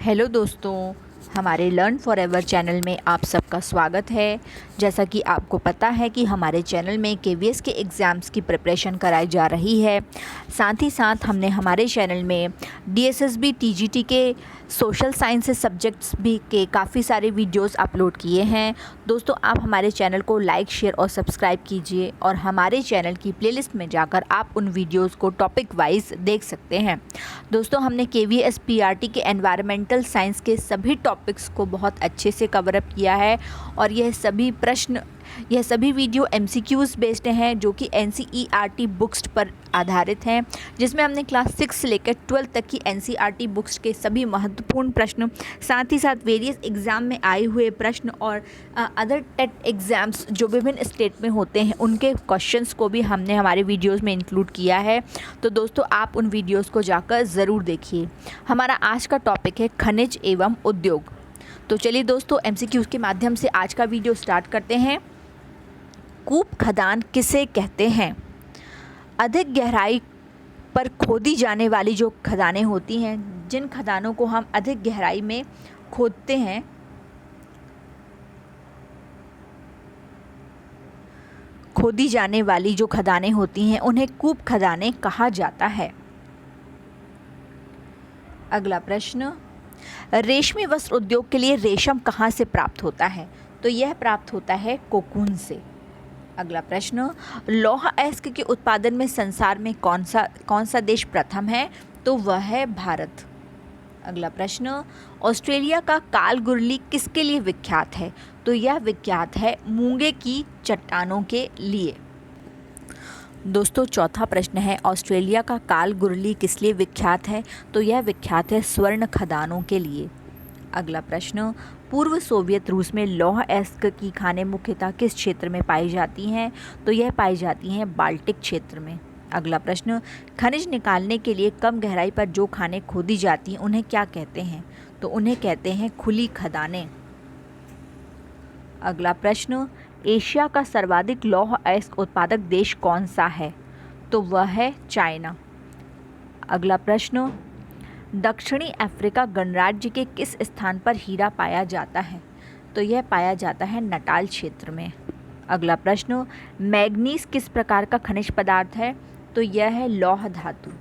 Hello दोस्तों, हमारे learn forever channel में आप सबका स्वागत है। जैसा कि आपको पता है कि हमारे चैनल में केवीएस के एग्ज़ाम्स की प्रिपरेशन कराई जा रही है। साथ ही साथ हमने हमारे चैनल में डीएसएसबी टीजीटी के सोशल साइंसेस सब्जेक्ट्स भी के काफ़ी सारे वीडियोस अपलोड किए हैं। दोस्तों, आप हमारे चैनल को लाइक, शेयर और सब्सक्राइब कीजिए और हमारे चैनल की प्लेलिस्ट में जाकर आप उन वीडियोस को टॉपिक वाइज देख सकते हैं। दोस्तों, हमने केवीएस पीआरटी के एनवायरमेंटल साइंस के सभी टॉपिक्स को बहुत अच्छे से कवर अप किया है और यह सभी वीडियो एमसीक्यूज़ बेस्ड हैं जो कि एनसीईआरटी बुक्स पर आधारित हैं, जिसमें हमने क्लास 6 से लेकर 12 तक की एनसीईआरटी बुक्स के सभी महत्वपूर्ण प्रश्न, साथ ही साथ वेरियस एग्ज़ाम में आए हुए प्रश्न और अदर टेट एग्ज़ाम्स जो विभिन्न स्टेट में होते हैं उनके क्वेश्चंस को भी हमने हमारे वीडियोज़ में इंक्लूड किया है। तो दोस्तों, आप उन वीडियोज़ को जाकर ज़रूर देखिए। हमारा आज का टॉपिक है खनिज एवं उद्योग। तो चलिए दोस्तों, एमसीक्यूज़ के माध्यम से आज का वीडियो स्टार्ट करते हैं। कूप खदान किसे कहते हैं? अधिक गहराई पर खोदी जाने वाली जो खदानें होती हैं, जिन खदानों को हम अधिक गहराई में खोदते हैं, खोदी जाने वाली जो खदानें होती हैं उन्हें कूप खदानें कहा जाता है। अगला प्रश्न, रेशमी वस्त्र उद्योग के लिए रेशम कहाँ से प्राप्त होता है? तो यह प्राप्त होता है कोकून से। अगला प्रश्न, लौह अयस्क के उत्पादन में संसार में कौन सा देश प्रथम है? तो वह है भारत। अगला प्रश्न, ऑस्ट्रेलिया का कालगुरली किसके लिए विख्यात है? तो यह विख्यात है मूंगे की चट्टानों के लिए। दोस्तों, चौथा प्रश्न है, ऑस्ट्रेलिया का कालगुरली किस लिए विख्यात है? तो यह विख्यात है स्वर्ण खदानों के लिए। अगला प्रश्न, पूर्व सोवियत रूस में लौह अयस्क की खानें मुख्यतः किस क्षेत्र में पाई जाती हैं? तो यह पाई जाती हैं बाल्टिक क्षेत्र में। अगला प्रश्न, खनिज निकालने के लिए कम गहराई पर जो खानें खोदी जाती हैं उन्हें क्या कहते हैं? तो उन्हें कहते हैं खुली खदानें। अगला प्रश्न, एशिया का सर्वाधिक लौह अयस्क उत्पादक देश कौन सा है? तो वह है चाइना। अगला प्रश्न, दक्षिणी अफ्रीका गणराज्य के किस स्थान पर हीरा पाया जाता है? तो यह पाया जाता है नटाल क्षेत्र में। अगला प्रश्न, मैग्नीज किस प्रकार का खनिज पदार्थ है? तो यह है लौह धातु।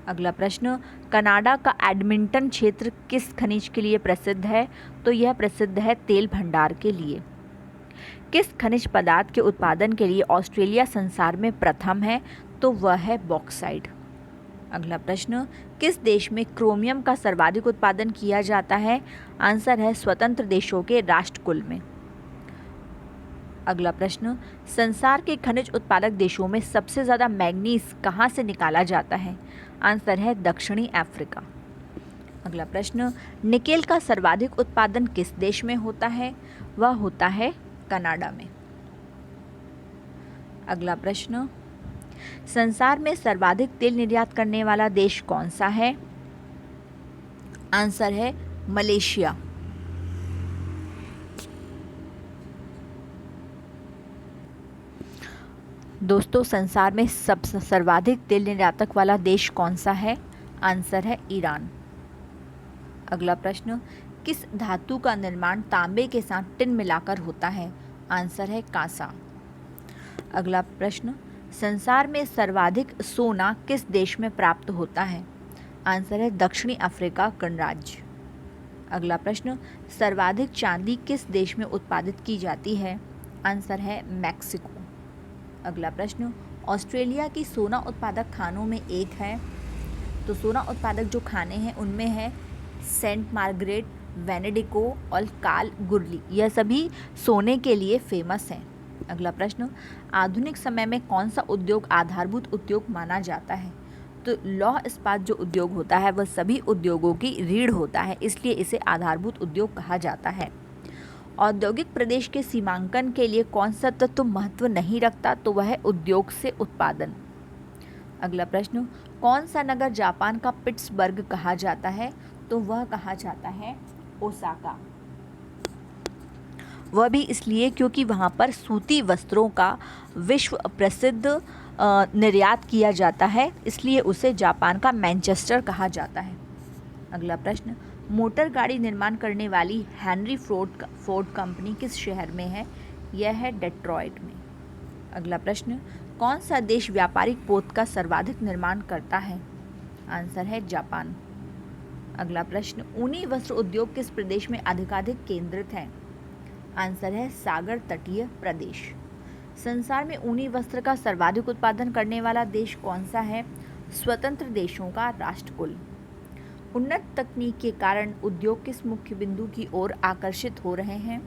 अगला प्रश्न, कनाडा का एडमिंटन क्षेत्र किस खनिज के लिए प्रसिद्ध है? तो यह प्रसिद्ध है तेल भंडार के लिए। किस खनिज पदार्थ के उत्पादन के लिए ऑस्ट्रेलिया संसार में प्रथम है? तो वह है बॉक्साइट। अगला प्रश्न, किस देश में क्रोमियम का सर्वाधिक उत्पादन किया जाता है? आंसर है स्वतंत्र देशों के राष्ट्रकुल में। अगला प्रश्न, संसार के खनिज उत्पादक देशों में सबसे ज़्यादा मैग्नीज कहाँ से निकाला जाता है? आंसर है दक्षिणी अफ्रीका। अगला प्रश्न, निकेल का सर्वाधिक उत्पादन किस देश में होता है? वह होता है कनाडा में। अगला प्रश्न, संसार में सर्वाधिक तेल निर्यात करने वाला देश कौन सा है? आंसर है मलेशिया। दोस्तों, संसार में सर्वाधिक तेल निर्यातक वाला देश कौन सा है? आंसर है ईरान। अगला प्रश्न, किस धातु का निर्माण तांबे के साथ टिन मिलाकर होता है? आंसर है कांसा। अगला प्रश्न, संसार में सर्वाधिक सोना किस देश में प्राप्त होता है? आंसर है दक्षिणी अफ्रीका गणराज्य। अगला प्रश्न, सर्वाधिक चांदी किस देश में उत्पादित की जाती है? आंसर है मैक्सिको। अगला प्रश्न, ऑस्ट्रेलिया की सोना उत्पादक खानों में एक है। तो सोना उत्पादक जो खाने हैं उनमें है सेंट मार्गरेट, वेनेडिको और कालगुरली। यह सभी सोने के लिए फेमस हैं। अगला प्रश्न, आधुनिक समय में कौन सा उद्योग आधारभूत उद्योग माना जाता है? तो लौह इस्पात जो उद्योग होता है वह सभी उद्योगों की रीढ़ होता है, इसलिए इसे आधारभूत उद्योग कहा जाता है। औद्योगिक प्रदेश के सीमांकन के लिए कौन सा तत्व महत्व नहीं रखता? तो वह है उद्योग से उत्पादन। अगला प्रश्न, कौन सा नगर जापान का पिट्सबर्ग कहा जाता है? तो वह कहा जाता है ओसाका। वह भी इसलिए क्योंकि वहाँ पर सूती वस्त्रों का विश्व प्रसिद्ध निर्यात किया जाता है, इसलिए उसे जापान का मैनचेस्टर कहा जाता है। अगला प्रश्न, मोटर गाड़ी निर्माण करने वाली हेनरी फोर्ड कंपनी किस शहर में है? यह है डेट्रॉइट में। अगला प्रश्न, कौन सा देश व्यापारिक पोत का सर्वाधिक निर्माण करता है? आंसर है जापान। अगला प्रश्न, ऊनी वस्त्र उद्योग किस प्रदेश में अधिकाधिक केंद्रित है? आंसर है सागर तटीय प्रदेश। संसार में ऊनी वस्त्र का सर्वाधिक उत्पादन करने वाला देश कौन सा है? स्वतंत्र देशों का राष्ट्रकुल। उन्नत तकनीक के कारण उद्योग किस मुख्य बिंदु की ओर आकर्षित हो रहे हैं?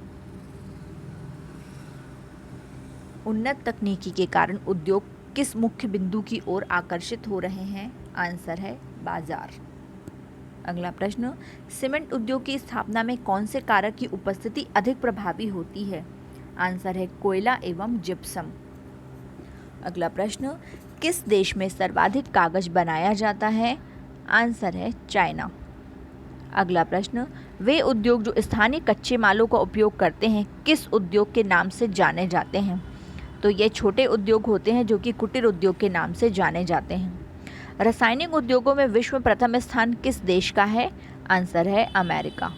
उन्नत तकनीकी के कारण उद्योग किस मुख्य बिंदु की ओर आकर्षित हो रहे हैं? आंसर है बाजार। अगला प्रश्न, सीमेंट उद्योग की स्थापना में कौन से कारक की उपस्थिति अधिक प्रभावी होती है? आंसर है कोयला एवं जिप्सम। अगला प्रश्न, किस देश में सर्वाधिक कागज बनाया जाता है? आंसर है चाइना। अगला प्रश्न, वे उद्योग जो स्थानीय कच्चे मालों का उपयोग करते हैं किस उद्योग के नाम से जाने जाते हैं? तो ये छोटे उद्योग होते हैं जो कि कुटीर उद्योग के नाम से जाने जाते हैं। रासायनिक उद्योगों में विश्व में प्रथम स्थान किस देश का है? आंसर है अमेरिका।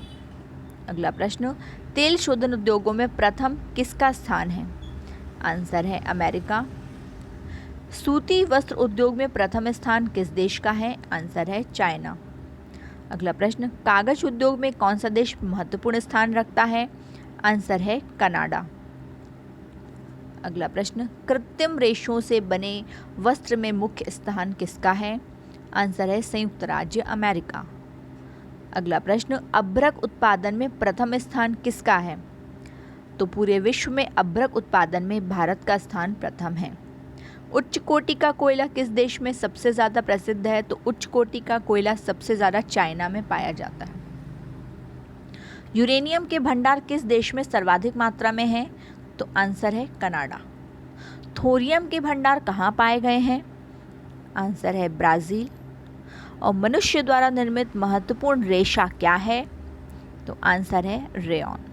अगला प्रश्न, तेल शोधन उद्योगों में प्रथम किसका स्थान है? आंसर है अमेरिका। सूती वस्त्र उद्योग में प्रथम स्थान किस देश का है? आंसर है चाइना। अगला प्रश्न, कागज उद्योग में कौन सा देश महत्वपूर्ण स्थान रखता है? आंसर है कनाडा। अगला प्रश्न, कृत्रिम रेशों से बने वस्त्र में मुख्य स्थान किसका है? आंसर है संयुक्त राज्य अमेरिका। अगला प्रश्न, अभ्रक उत्पादन में प्रथम स्थान किसका है? तो पूरे विश्व में अभ्रक उत्पादन में भारत का स्थान प्रथम है। उच्च कोटि का कोयला किस देश में सबसे ज़्यादा प्रसिद्ध है? तो उच्च कोटि का कोयला सबसे ज़्यादा चाइना में पाया जाता है। यूरेनियम के भंडार किस देश में सर्वाधिक मात्रा में है? तो आंसर है कनाडा। थोरियम के भंडार कहाँ पाए गए हैं? आंसर है ब्राज़ील। और मनुष्य द्वारा निर्मित महत्वपूर्ण रेशा क्या है? तो आंसर है रेयॉन।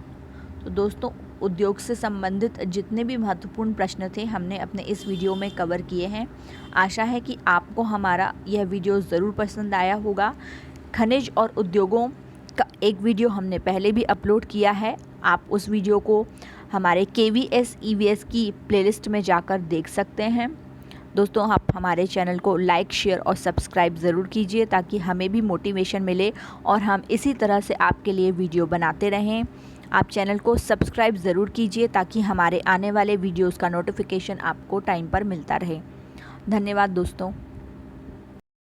तो दोस्तों, उद्योग से संबंधित जितने भी महत्वपूर्ण प्रश्न थे हमने अपने इस वीडियो में कवर किए हैं। आशा है कि आपको हमारा यह वीडियो ज़रूर पसंद आया होगा। खनिज और उद्योगों का एक वीडियो हमने पहले भी अपलोड किया है, आप उस वीडियो को हमारे KVS EVS की प्लेलिस्ट में जाकर देख सकते हैं। दोस्तों, आप हमारे चैनल को लाइक, शेयर और सब्सक्राइब ज़रूर कीजिए ताकि हमें भी मोटिवेशन मिले और हम इसी तरह से आपके लिए वीडियो बनाते रहें। आप चैनल को सब्सक्राइब ज़रूर कीजिए ताकि हमारे आने वाले वीडियोज़ का नोटिफिकेशन आपको टाइम पर मिलता रहे। धन्यवाद दोस्तों।